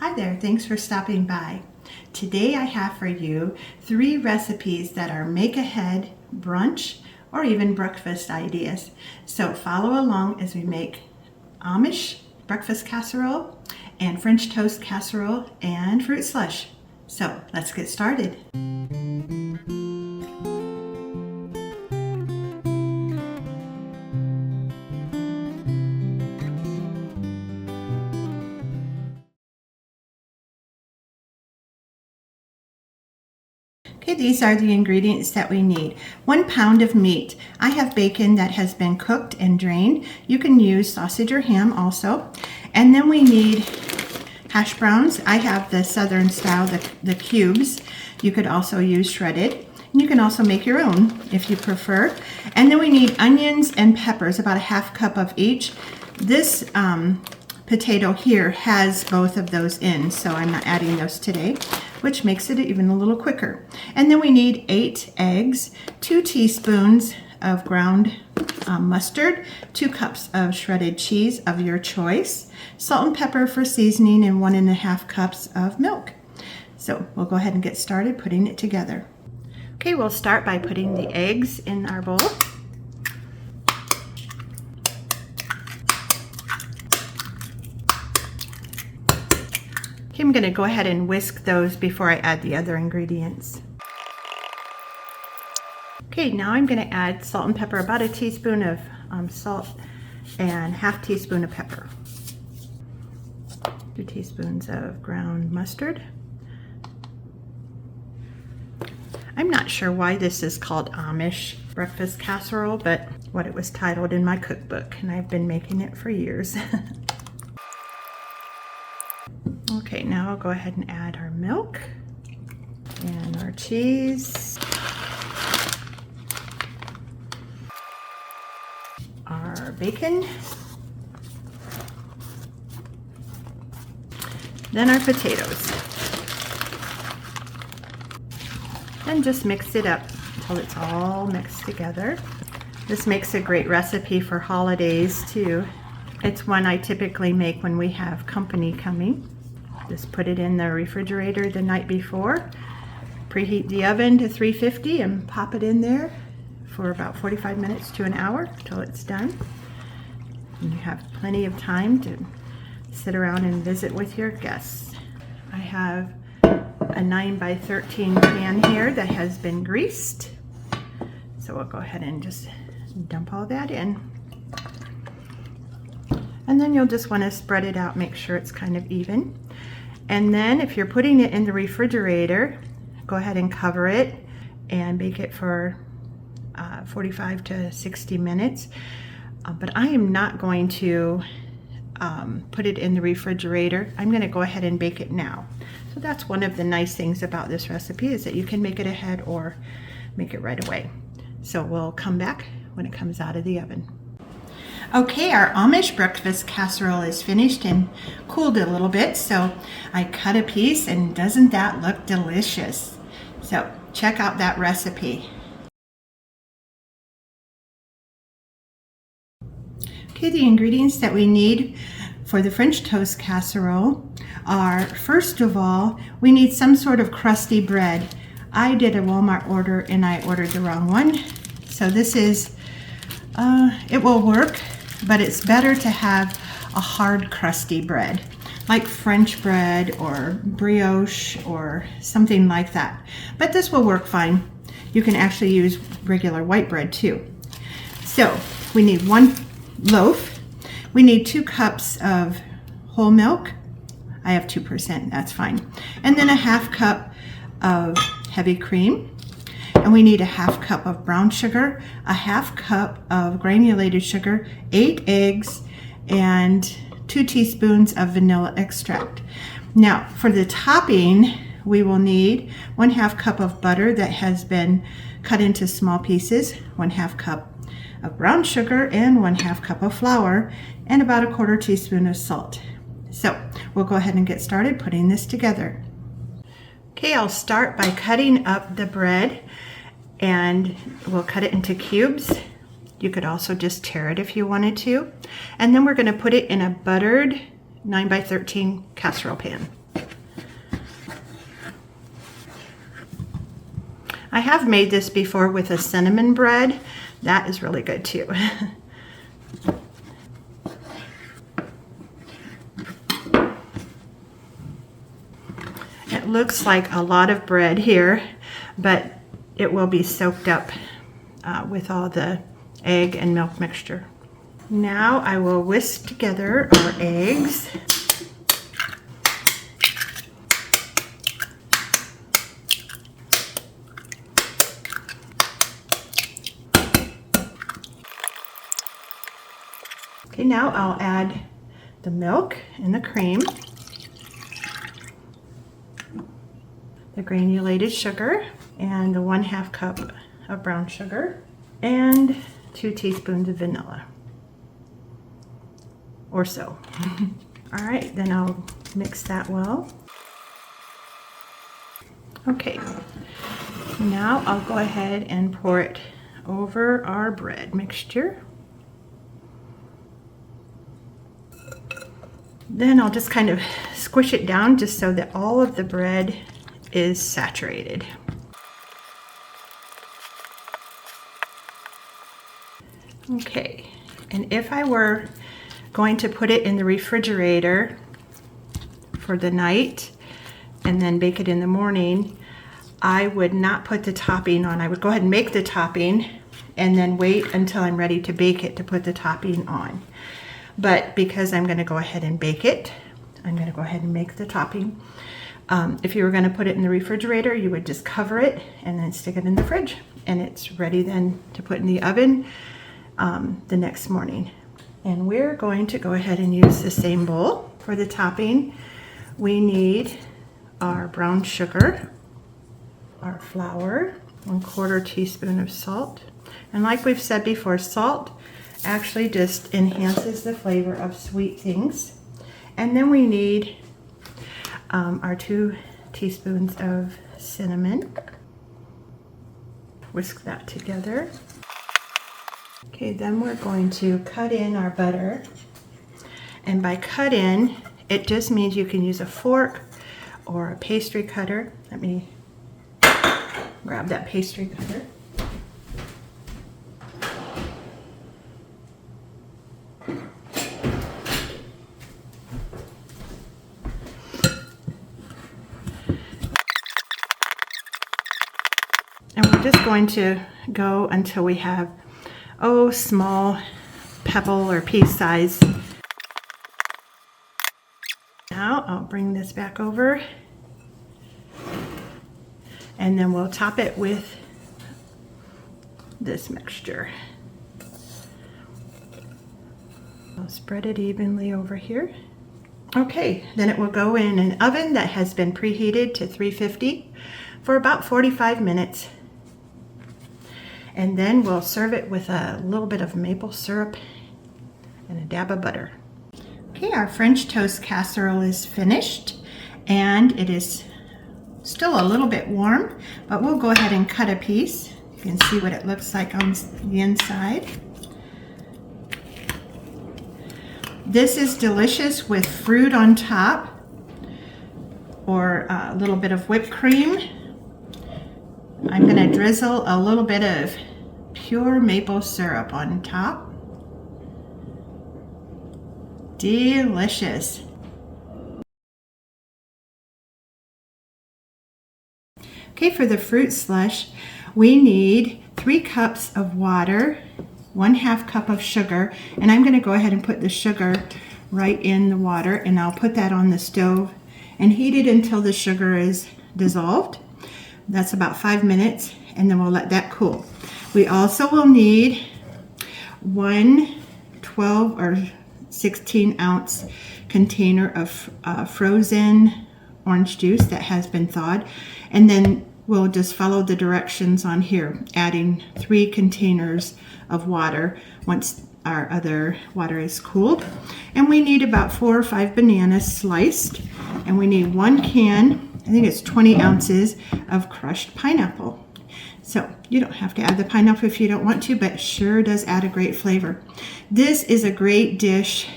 Hi there, thanks for stopping by. Today I have for you 3 recipes that are make-ahead, brunch, or even breakfast ideas. So follow along as we make Amish breakfast casserole and French toast casserole and fruit slush. So let's get started. Okay, these are the ingredients that we need. 1 pound of meat. I have bacon that has been cooked and drained. You can use sausage or ham also. And then we need hash browns. I have the southern style, the cubes. You could also use shredded. You can also make your own if you prefer. And then we need onions and peppers, about a ½ cup of each. This potato here has both of those in, so I'm not adding those today, which makes it even a little quicker. And then we need 8 eggs, 2 teaspoons of ground mustard, 2 cups of shredded cheese of your choice, salt and pepper for seasoning, and 1½ cups of milk. So we'll go ahead and get started putting it together. Okay, we'll start by putting the eggs in our bowl. I'm going to go ahead and whisk those before I add the other ingredients. Okay, now I'm going to add salt and pepper, about a teaspoon of salt and ½ teaspoon of pepper. 2 teaspoons of ground mustard. I'm not sure why this is called Amish breakfast casserole, but what it was titled in my cookbook, and I've been making it for years. Okay, now I'll go ahead and add our milk and our cheese, our bacon, then our potatoes, and just mix it up until it's all mixed together. This makes a great recipe for holidays too. It's one I typically make when we have company coming. Just put it in the refrigerator the night before, preheat the oven to 350 and pop it in there for about 45 minutes to an hour until it's done. And you have plenty of time to sit around and visit with your guests. I have a 9x13 pan here that has been greased. So we'll go ahead and just dump all that in. And then you'll just want to spread it out, make sure it's kind of even. And then if you're putting it in the refrigerator, go ahead and cover it and bake it for 45 to 60 minutes. But I am not going to put it in the refrigerator. I'm going to go ahead and bake it now. So that's one of the nice things about this recipe, is that you can make it ahead or make it right away. So we'll come back when it comes out of the oven. Okay, our Amish breakfast casserole is finished and cooled a little bit, so I cut a piece, and doesn't that look delicious? So check out that recipe. Okay, the ingredients that we need for the French toast casserole are, first of all, we need some sort of crusty bread. I did a Walmart order and I ordered the wrong one, so this is, it will work, but it's better to have a hard crusty bread, like French bread or brioche or something like that. But this will work fine. You can actually use regular white bread too. So we need 1 loaf. We need 2 cups of whole milk. I have 2%, that's fine. And then a ½ cup of heavy cream. And we need a ½ cup of brown sugar, a ½ cup of granulated sugar, 8 eggs, and 2 teaspoons of vanilla extract. Now, for the topping, we will need 1/2 cup of butter that has been cut into small pieces, 1/2 cup of brown sugar, and 1/2 cup of flour, and about 1/4 teaspoon of salt. So we'll go ahead and get started putting this together. Okay, I'll start by cutting up the bread, and we'll cut it into cubes. You could also just tear it if you wanted to. And then we're going to put it in a buttered 9x13 casserole pan. I have made this before with a cinnamon bread. That is really good too. It looks like a lot of bread here, but it will be soaked up with all the egg and milk mixture. Now I will whisk together our eggs. Okay, now I'll add the milk and the cream, the granulated sugar, and the 1/2 cup of brown sugar, and 2 teaspoons of vanilla, or so. All right, then I'll mix that well. Okay, now I'll go ahead and pour it over our bread mixture. Then I'll just kind of squish it down just so that all of the bread is saturated. Okay, and if I were going to put it in the refrigerator for the night and then bake it in the morning, I would not put the topping on. I would go ahead and make the topping and then wait until I'm ready to bake it to put the topping on. But because I'm going to go ahead and bake it, I'm going to go ahead and make the topping. If you were going to put it in the refrigerator, you would just cover it and then stick it in the fridge, and it's ready then to put in the oven the next morning. And we're going to go ahead and use the same bowl for the topping. We need our brown sugar, our flour, 1/4 teaspoon of salt. And like we've said before, salt actually just enhances the flavor of sweet things. And then we need our 2 teaspoons of cinnamon. Whisk that together. Okay, then we're going to cut in our butter. And by cut in, it just means you can use a fork or a pastry cutter. Let me grab that pastry cutter. And we're just going to go until we have, small pebble or pea size. Now I'll bring this back over, and then we'll top it with this mixture. I'll spread it evenly over here. Okay, then it will go in an oven that has been preheated to 350 for about 45 minutes. And then we'll serve it with a little bit of maple syrup and a dab of butter. Okay, our French toast casserole is finished, and it is still a little bit warm, but we'll go ahead and cut a piece. You can see what it looks like on the inside. This is delicious with fruit on top, or a little bit of whipped cream. I'm going to drizzle a little bit of pure maple syrup on top. Delicious. Okay, for the fruit slush, we need 3 cups of water, 1/2 cup of sugar, and I'm going to go ahead and put the sugar right in the water, and I'll put that on the stove and heat it until the sugar is dissolved. That's about 5 minutes, and then we'll let that cool. We also will need 1 12 or 16 ounce container of frozen orange juice that has been thawed, and then we'll just follow the directions on here, adding 3 containers of water once our other water is cooled. And we need about 4 or 5 bananas sliced, and we need 1 can, I think it's 20 ounces of crushed pineapple. So you don't have to add the pineapple if you don't want to, but it sure does add a great flavor. This is a great dish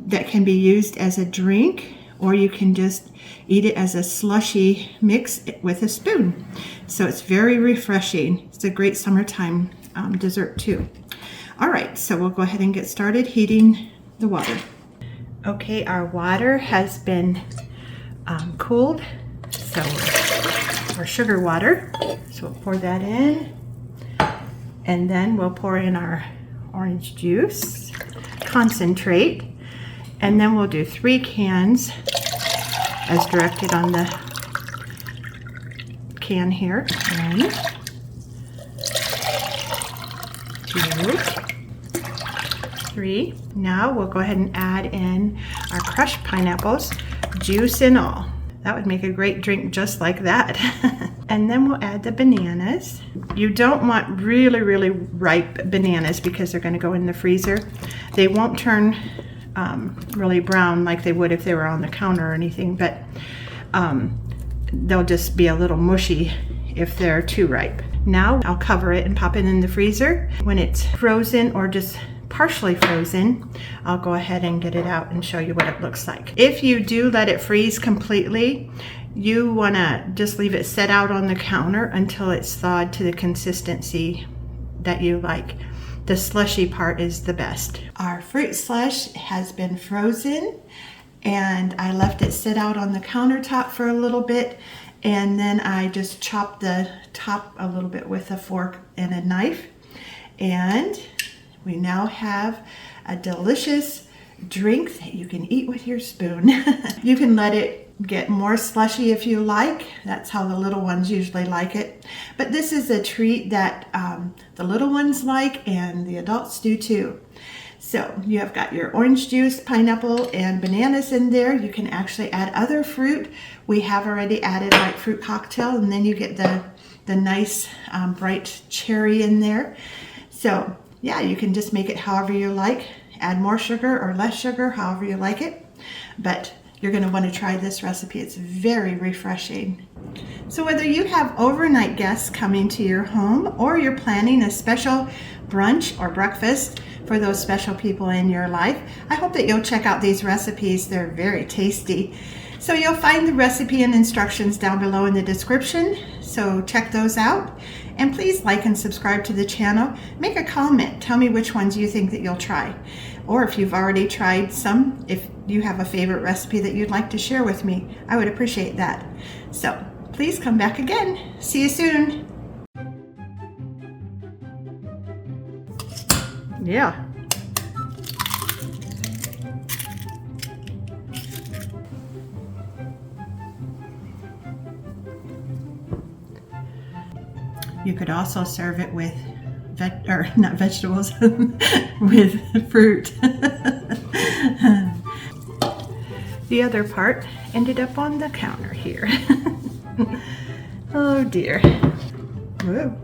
that can be used as a drink or you can just eat it as a slushy mix with a spoon. So it's very refreshing. It's a great summertime dessert too. All right, so we'll go ahead and get started heating the water. Okay, our water has been cooled, so our sugar water. So we'll pour that in, and then we'll pour in our orange juice concentrate, and then we'll do 3 cans as directed on the can here. 1, 2, 3. Now we'll go ahead and add in our crushed pineapples, juice and all. That would make a great drink just like that. And then we'll add the bananas. You don't want really, really ripe bananas because they're going to go in the freezer. They won't turn really brown like they would if they were on the counter or anything, but they'll just be a little mushy if they're too ripe. Now I'll cover it and pop it in the freezer. When it's frozen or just partially frozen, I'll go ahead and get it out and show you what it looks like. If you do let it freeze completely, you want to just leave it set out on the counter until it's thawed to the consistency that you like. The slushy part is the best. Our fruit slush has been frozen, and I left it sit out on the countertop for a little bit, and then I just chopped the top a little bit with a fork and a knife, and we now have a delicious drink that you can eat with your spoon. You can let it get more slushy if you like. That's how the little ones usually like it. But this is a treat that the little ones like, and the adults do too. So you have got your orange juice, pineapple, and bananas in there. You can actually add other fruit. We have already added like fruit cocktail, and then you get the nice bright cherry in there. So yeah, you can just make it however you like. Add more sugar or less sugar, however you like it. But you're going to want to try this recipe. It's very refreshing. So whether you have overnight guests coming to your home, or you're planning a special brunch or breakfast for those special people in your life, I hope that you'll check out these recipes. They're very tasty. So you'll find the recipe and instructions down below in the description. So check those out. And please like and subscribe to the channel. Make a comment. Tell me which ones you think that you'll try. Or if you've already tried some, if you have a favorite recipe that you'd like to share with me, I would appreciate that. So please come back again. See you soon. Yeah. You could also serve it with not vegetables, with fruit. The other part ended up on the counter here. Oh dear. Whoa.